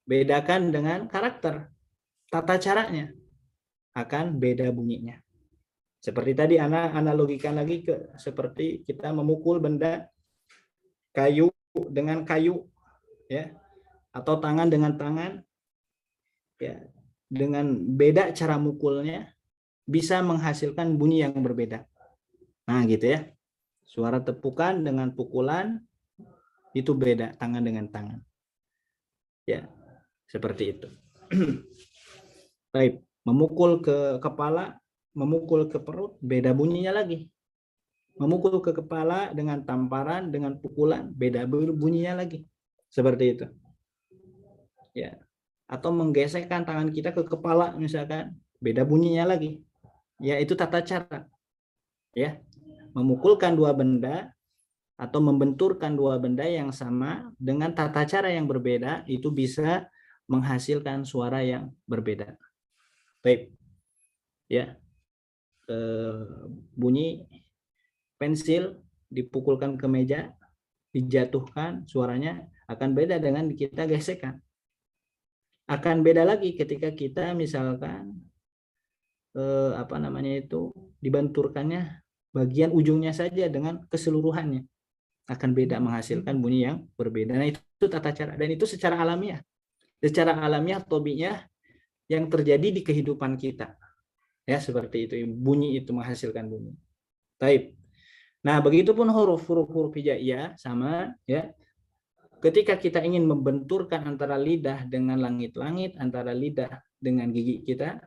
S1: Bedakan dengan karakter, tata caranya akan beda bunyinya. Seperti tadi Ana analogikan lagi ke seperti kita memukul benda kayu dengan kayu, ya, atau tangan dengan tangan, ya, dengan beda cara mukulnya bisa menghasilkan bunyi yang berbeda. Nah, gitu ya. Suara tepukan dengan pukulan itu beda, tangan dengan tangan. Ya, seperti itu. Baik, memukul ke kepala, memukul ke perut, beda bunyinya lagi. Memukul ke kepala dengan tamparan, dengan pukulan, beda bunyinya lagi. Seperti itu. Ya. Atau menggesekkan tangan kita ke kepala misalkan, beda bunyinya lagi. Ya, itu tata cara. Ya. Memukulkan dua benda atau membenturkan dua benda yang sama dengan tata cara yang berbeda itu bisa menghasilkan suara yang berbeda. Baik. Ya. Bunyi pensil dipukulkan ke meja, dijatuhkan, suaranya akan beda dengan kita gesekkan. Akan beda lagi ketika kita misalkan dibenturkannya bagian ujungnya saja dengan keseluruhannya, akan beda, menghasilkan bunyi yang berbeda. Nah, itu tata cara, dan itu secara alamiah tabiiyah yang terjadi di kehidupan kita. Ya, seperti itu, bunyi itu menghasilkan bunyi. Baik. Nah, begitupun huruf hijaiyah sama, ya. Ketika kita ingin membenturkan antara lidah dengan langit-langit, antara lidah dengan gigi kita,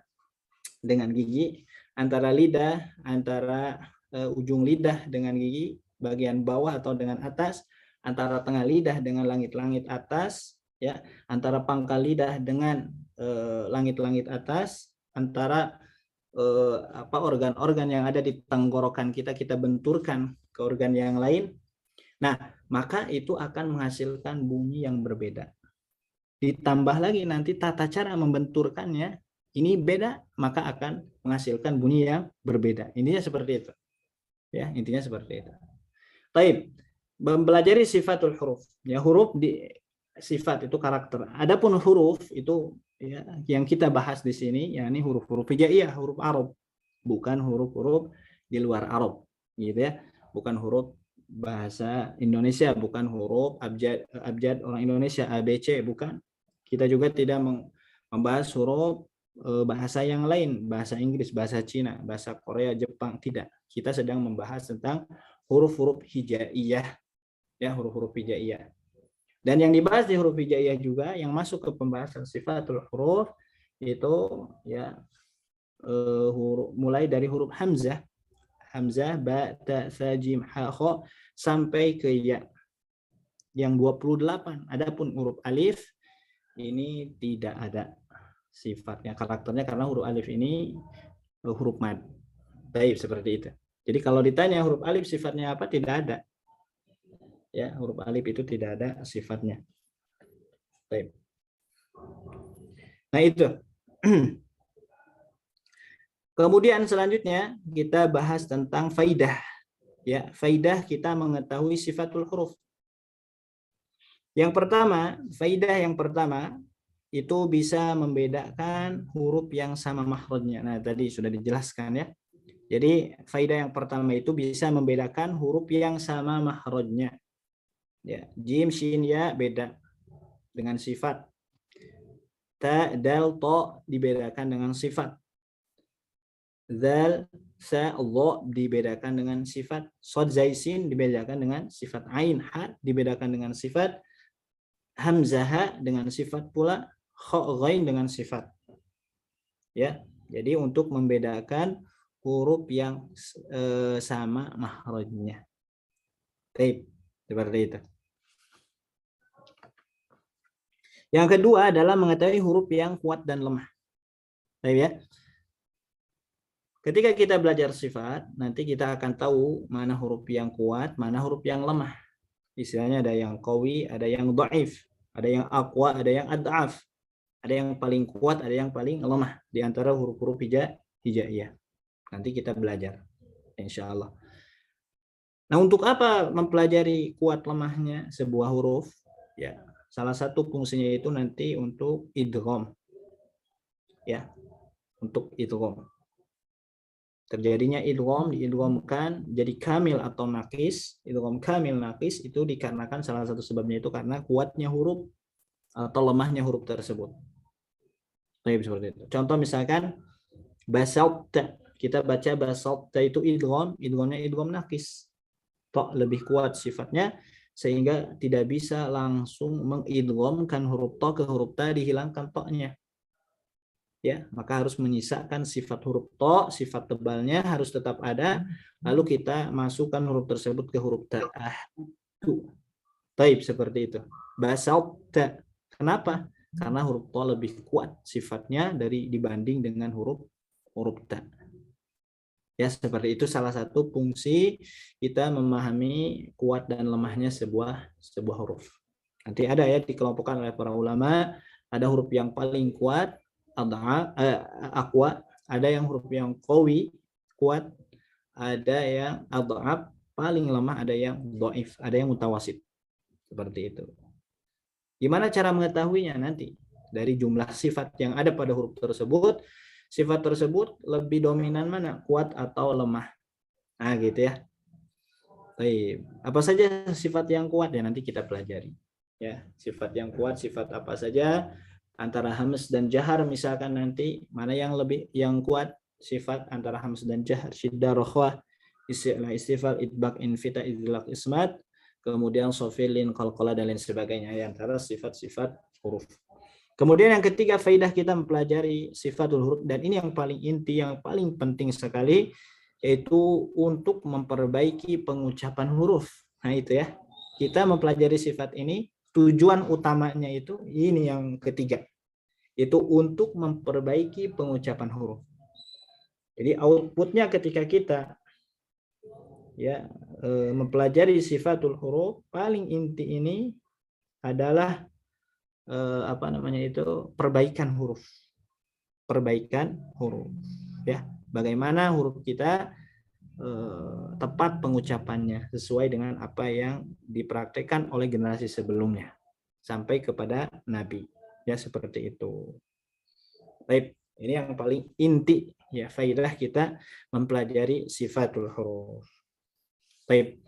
S1: dengan gigi, antara lidah, antara ujung lidah dengan gigi bagian bawah atau dengan atas, antara tengah lidah dengan langit-langit atas, ya, antara pangkal lidah dengan langit-langit atas, antara organ-organ yang ada di tenggorokan kita benturkan ke organ yang lain. Nah, maka itu akan menghasilkan bunyi yang berbeda. Ditambah lagi nanti tata cara membenturkannya ini beda, maka akan menghasilkan bunyi yang berbeda. Intinya seperti itu. Ya, intinya seperti itu. Baik, mempelajari sifatul huruf. Ya, huruf di sifat itu karakter. Adapun huruf itu, ya, yang kita bahas di sini yakni huruf-huruf hijaiyah, huruf Arab, bukan huruf-huruf di luar Arab, gitu ya. Bukan huruf bahasa Indonesia, bukan huruf abjad orang Indonesia ABC, bukan. Kita juga tidak membahas huruf bahasa yang lain, bahasa Inggris, bahasa Cina, bahasa Korea, Jepang, tidak. Kita sedang membahas tentang huruf-huruf hijaiyah, ya, huruf-huruf hijaiyah. Dan yang dibahas di huruf hijaiyah juga yang masuk ke pembahasan sifatul huruf itu, ya, mulai dari huruf hamzah, ba, ta, sa, jim, ha, kha sampai ke ya yang 28. Adapun huruf alif ini tidak ada sifatnya, karakternya, karena huruf alif ini huruf mad. Baik, seperti itu. Jadi kalau ditanya huruf alif sifatnya apa, tidak ada. Ya, huruf alif itu tidak ada sifatnya. Baik. Nah, itu. Kemudian selanjutnya kita bahas tentang faidah. Ya, faidah kita mengetahui sifatul huruf. Yang pertama, faidah yang pertama itu bisa membedakan huruf yang sama makhrajnya. Nah, tadi sudah dijelaskan, ya. Jadi faidah yang pertama itu bisa membedakan huruf yang sama makhrajnya. Ya, jim, shin, ya beda dengan sifat. Ta, dal, to dibedakan dengan sifat. Zal, sa, lo dibedakan dengan sifat. Sod, zai, sin dibedakan dengan sifat. Ain, ha dibedakan dengan sifat. Hamzah dengan sifat pula. Kha, ghain dengan sifat. Ya, jadi untuk membedakan huruf yang sama makhrajnya. Baik, seperti itu. Yang kedua adalah mengetahui huruf yang kuat dan lemah. Baik, ya. Ketika kita belajar sifat, nanti kita akan tahu mana huruf yang kuat, mana huruf yang lemah. Istilahnya ada yang qawi, ada yang dhaif, ada yang aqwa, ada yang ad'af. Ada yang paling kuat, ada yang paling lemah di antara huruf-huruf hijaiyah. Nanti kita belajar, insya Allah. Nah, untuk apa mempelajari kuat lemahnya sebuah huruf? Ya, salah satu fungsinya itu nanti untuk idgham. Ya, untuk idgham. Terjadinya idgham, diidghamkan jadi kamil atau nakis. Idgham kamil nakis itu dikarenakan salah satu sebabnya itu karena kuatnya huruf atau lemahnya huruf tersebut. Baik, seperti itu. Contoh misalkan basalta, kita baca basalta itu idgham, idghamnya idgham nakis. Ta lebih kuat sifatnya sehingga tidak bisa langsung mengidghamkan huruf ta ke huruf ta, dihilangkan ta-nya. Ya, maka harus menyisakan sifat huruf ta, sifat tebalnya harus tetap ada, lalu kita masukkan huruf tersebut ke huruf ta. Taib, seperti itu. Basalta. Kenapa? Karena huruf ta lebih kuat sifatnya dibanding dengan huruf ta. Ya, seperti itu salah satu fungsi kita memahami kuat dan lemahnya sebuah huruf. Nanti ada ya dikelompokkan oleh para ulama, ada huruf yang paling kuat, aqwa, ada yang huruf yang qawi, kuat, ada yang adhaf, paling lemah, ada yang dhaif, ada yang mutawasit. Seperti itu. Gimana cara mengetahuinya nanti? Dari jumlah sifat yang ada pada huruf tersebut, sifat tersebut lebih dominan mana? Kuat atau lemah? Nah, gitu ya. Baik. Apa saja sifat yang kuat ya nanti kita pelajari. Ya, sifat yang kuat, sifat apa saja? Antara hams dan jahar misalkan nanti mana yang kuat, sifat antara hams dan jahar, syiddah, rokhwah, istilah, istifal, idbak, infita, idlaq, ismat, kemudian sofilin, qalqalah dan lain sebagainya, antara sifat-sifat huruf. Kemudian yang ketiga, faidah kita mempelajari sifatul huruf, dan ini yang paling inti, yang paling penting sekali, yaitu untuk memperbaiki pengucapan huruf. Nah itu ya, kita mempelajari sifat ini, tujuan utamanya itu ini yang ketiga, itu untuk memperbaiki pengucapan huruf. Jadi outputnya ketika kita ya mempelajari sifatul huruf, paling inti ini adalah perbaikan huruf. Perbaikan huruf ya. Bagaimana huruf kita tepat pengucapannya sesuai dengan apa yang dipraktekkan oleh generasi sebelumnya sampai kepada Nabi. Ya seperti itu. Baik, ini yang paling inti ya faidah kita mempelajari sifatul huruf. Baik.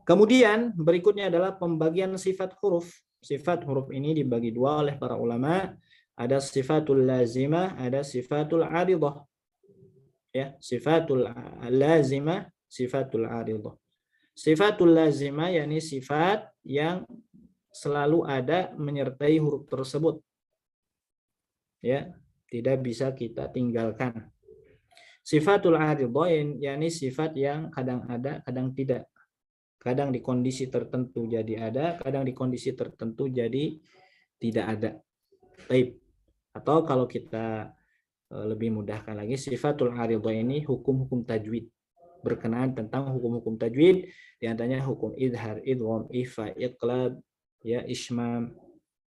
S1: Kemudian berikutnya adalah pembagian sifat huruf. Sifat huruf ini dibagi dua oleh para ulama. Ada sifatul lazimah, ada sifatul aridah. Ya, sifatul lazimah, sifatul aridah. Sifatul lazimah yakni sifat yang selalu ada menyertai huruf tersebut. Ya, tidak bisa kita tinggalkan. Sifatul aridah yakni sifat yang kadang ada, kadang tidak. Kadang di kondisi tertentu jadi ada, kadang di kondisi tertentu jadi tidak ada. Baik. Atau kalau kita lebih mudahkan lagi, sifatul aridah ini hukum-hukum tajwid. Berkenaan tentang hukum-hukum tajwid, di antaranya hukum idhar, idgham, ifa, iqlab, ya ismam,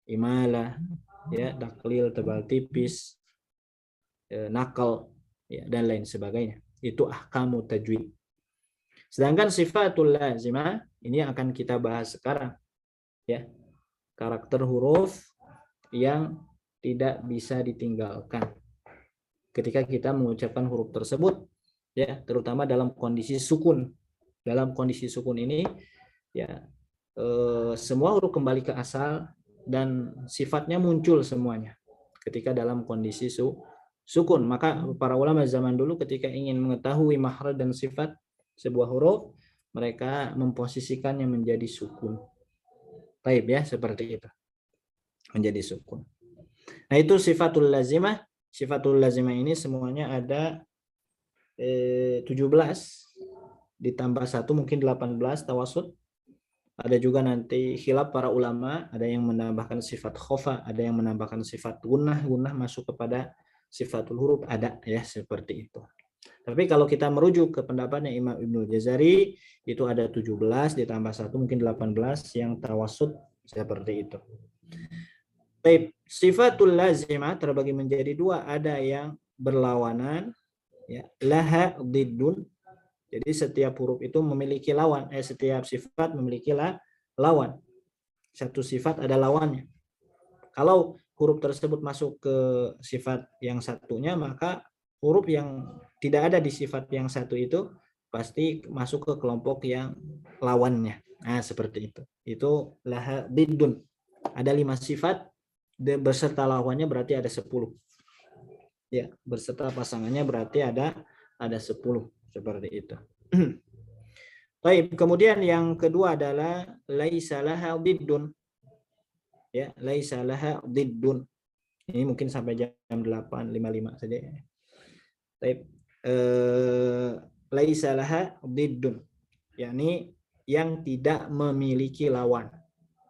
S1: imalah, ya taklil, tebal tipis, nakal, ya dan lain sebagainya. Itu ahkamu tajwid. Sedangkan sifatul lazimah ini akan kita bahas sekarang, ya, karakter huruf yang tidak bisa ditinggalkan ketika kita mengucapkan huruf tersebut, ya, terutama dalam kondisi sukun. Dalam kondisi sukun ini, ya, semua huruf kembali ke asal dan sifatnya muncul semuanya ketika dalam kondisi sukun. Maka para ulama zaman dulu ketika ingin mengetahui makhraj dan sifat sebuah huruf, mereka memposisikannya menjadi sukun. Baik ya, seperti itu. Menjadi sukun. Nah, itu sifatul lazimah. Sifatul lazimah ini semuanya ada 17 ditambah 1 mungkin 18 tawasud. Ada juga nanti khilaf para ulama, ada yang menambahkan sifat khofa, ada yang menambahkan sifat gunnah masuk kepada sifatul huruf, ada ya, seperti itu. Tapi kalau kita merujuk ke pendapatnya Imam Ibnu Jazari, itu ada 17 ditambah 1 mungkin 18 yang tawasud seperti itu. Baik, sifatul lazimah terbagi menjadi dua, ada yang berlawanan, ya, laha diddun. Jadi setiap huruf itu memiliki lawan, setiap sifat memiliki lawan. Satu sifat ada lawannya. Kalau huruf tersebut masuk ke sifat yang satunya, maka huruf yang tidak ada di sifat yang satu itu pasti masuk ke kelompok yang lawannya. Nah, seperti itu. Itu laha diddun. Ada 5 sifat beserta lawannya berarti ada 10. Ya, berserta pasangannya berarti ada 10 seperti itu. Baik, kemudian yang kedua adalah laisa laha diddun. Ya, laisa laha diddun. Ini mungkin sampai jam 8.55 saja. Baik. Laisa laha diddun. Yakni yang tidak memiliki lawan.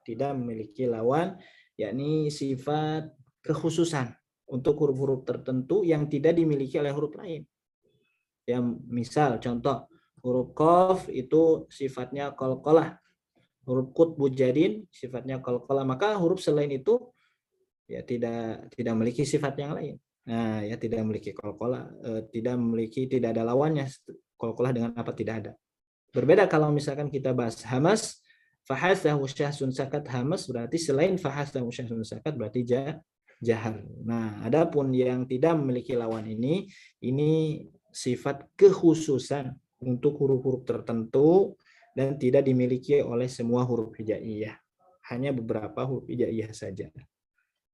S1: Tidak memiliki lawan, yakni sifat kekhususan untuk huruf-huruf tertentu yang tidak dimiliki oleh huruf lain. Ya, misal contoh huruf qaf itu sifatnya qalqalah, huruf qutbu jadin sifatnya qalqalah, maka huruf selain itu ya tidak memiliki sifat yang lain. Nah, ya tidak memiliki qalqalah, tidak ada lawannya. Qalqalah dengan apa? Tidak ada. Berbeda kalau misalkan kita bahas hamas, fahasahu syahsun sakat, hamas berarti selain fahasahu syahsun sakat berarti jahal. Nah, adapun yang tidak memiliki lawan ini sifat kekhususan untuk huruf-huruf tertentu dan tidak dimiliki oleh semua huruf hijaiyah. Hanya beberapa huruf hijaiyah saja.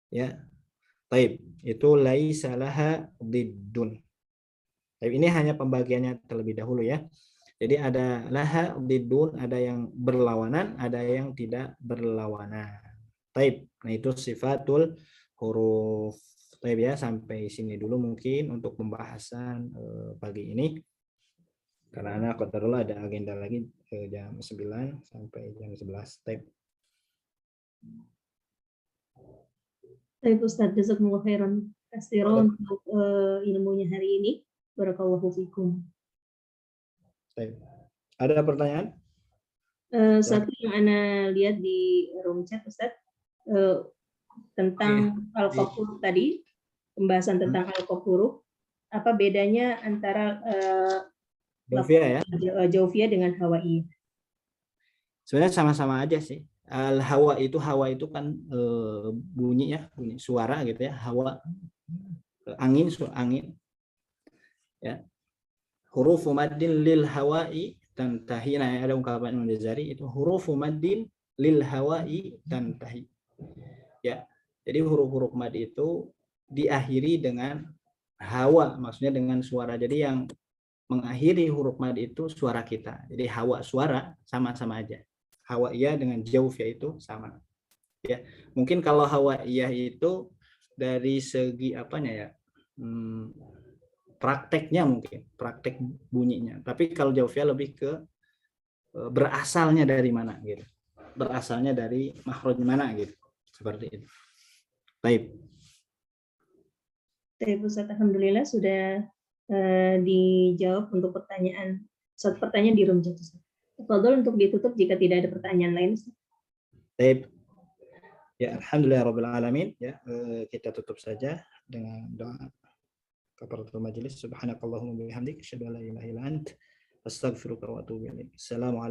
S1: Ya. Baik, itu laisa laha diddun. Tapi ini hanya pembagiannya terlebih dahulu ya. Jadi ada laha diddun, ada yang berlawanan, ada yang tidak berlawanan. Taib. Nah, itu sifatul huruf. Taib ya, sampai sini dulu mungkin untuk pembahasan pagi ini. Karena anak qadarullah ada agenda lagi jam 9 sampai jam 11. Taib.
S2: Baik Ustaz, jazakumullah khairan katsiran untuk ilmunya hari ini. Barakallahu fikum.
S1: Taib. Ada pertanyaan?
S2: Satu yang Ana lihat di room chat Ustaz, tentang al-qaf huruf tadi, pembahasan tentang al-qaf huruf, apa bedanya antara
S1: Jaufiyah ya?
S2: Jaufiyah dengan Hawaiyah?
S1: Sebenarnya sama-sama aja sih. Hawa itu kan bunyi ya, bunyi suara gitu ya, hawa, angin ya. Huruf maddin lil hawai tantahi. Nah, ada ungkapan Imam Jazari itu huruf maddin lil hawai tantahi. Ya. Jadi huruf-huruf mad itu diakhiri dengan hawa, maksudnya dengan suara. Jadi yang mengakhiri huruf mad itu suara kita. Jadi hawa suara sama-sama aja. Hawaiyah dengan jaufiyah itu sama. Ya, mungkin kalau hawaiyah itu dari segi apanya ya? Prakteknya mungkin, praktek bunyinya. Tapi kalau jaufiyah lebih ke berasalnya dari mana gitu. Berasalnya dari makhraj mana gitu. Seperti itu. Baik.
S2: Baik Ustaz, alhamdulillah sudah dijawab untuk pertanyaan. Satu pertanyaan di room chat Ustaz. Fadhol untuk ditutup jika tidak ada pertanyaan lain.
S1: Baik. Ya, alhamdulillah rabbil alamin. Ya, kita tutup saja dengan doa kafaratul majelis. Subhanakallahumma bihamdik asyhadu an la ilaha illa anta astaghfiruka wa atubu ilaik. Assalamualaikum